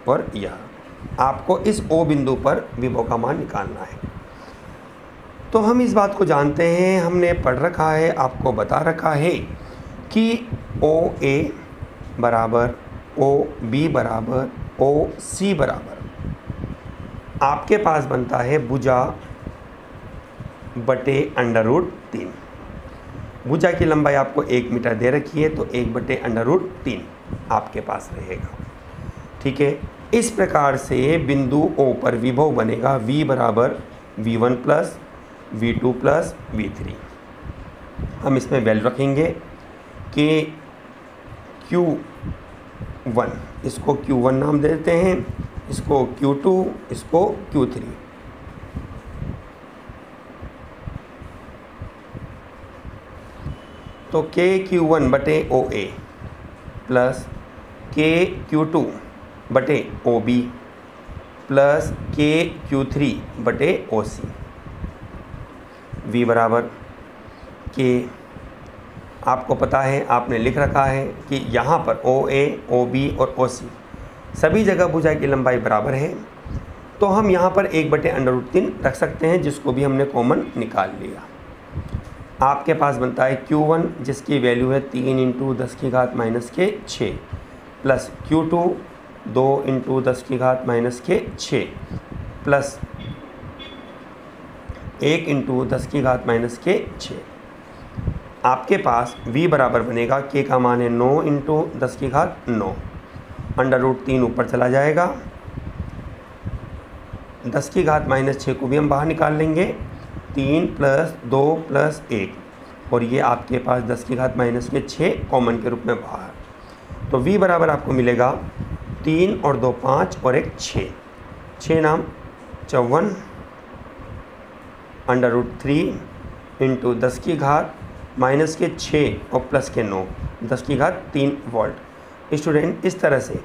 और यह, आपको इस O बिंदु पर विभव का मान निकालना है। तो हम इस बात को जानते हैं, हमने पढ़ रखा है, आपको बता रखा है कि OA बराबर ओ बी बराबर ओ सी बराबर आपके पास बनता है भुजा बटे √3। भुजा की लंबाई आपको 1 मीटर दे रखी है, तो 1 बटे √3 आपके पास रहेगा। ठीक है, इस प्रकार से बिंदु O पर विभव बनेगा V बराबर V1 plus V2 plus V3। हम इसमें वैल्यू रखेंगे कि Q1, इसको Q1 नाम दे देते हैं, इसको Q2, इसको Q3। तो KQ1 बटे OA प्लस KQ2 बटे OB प्लस KQ3 बटे OC। V बराबर K, आपको पता है, आपने लिख रखा है कि यहाँ पर OA, OB और OC सभी जगह भुजा की लंबाई बराबर है, तो हम यहाँ पर 1 बटे √3 रख सकते हैं, जिसको भी हमने कॉमन निकाल लिया। आपके पास बनता है Q1 जिसकी वैल्यू है 3 × 10⁻⁻6 प्लस Q2 2 × 10⁻⁻6 प्लस 1 × 10⁻⁻6। आपके पास V बराबर बनेगा, K का मान है 9 × 10⁹, √3 ऊपर चला जाएगा, 10⁻⁻6 को भी हम बाहर निकाल लेंगे, 3 प्लस 2 प्लस 1, और ये आपके पास 10⁻⁻6 कॉमन के रूप में बाहर। तो V बराबर आपको मिलेगा 3 और 2 5 और 1 6, 6 नाम 54 √3 × 10⁻⁻6 और प्लस के 9, 10⁻3 वोल्ट। स्टूडेंट, इस तरह से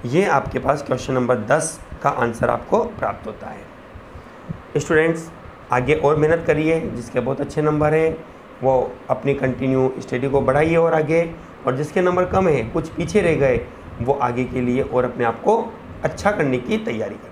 ये आपके पास क्वेश्चन नंबर 10 का आंसर आपको प्राप्त होता है। स्टूडेंट्स, आगे और मेहनत करिए, जिसके बहुत अच्छे नंबर हैं वो अपनी कंटिन्यू स्टडी को बढ़ाइए और आगे, और जिसके नंबर कम है, कुछ पीछे रह गए, वो आगे के लिए और अपने आप को अच्छा करने की तैयारी करें।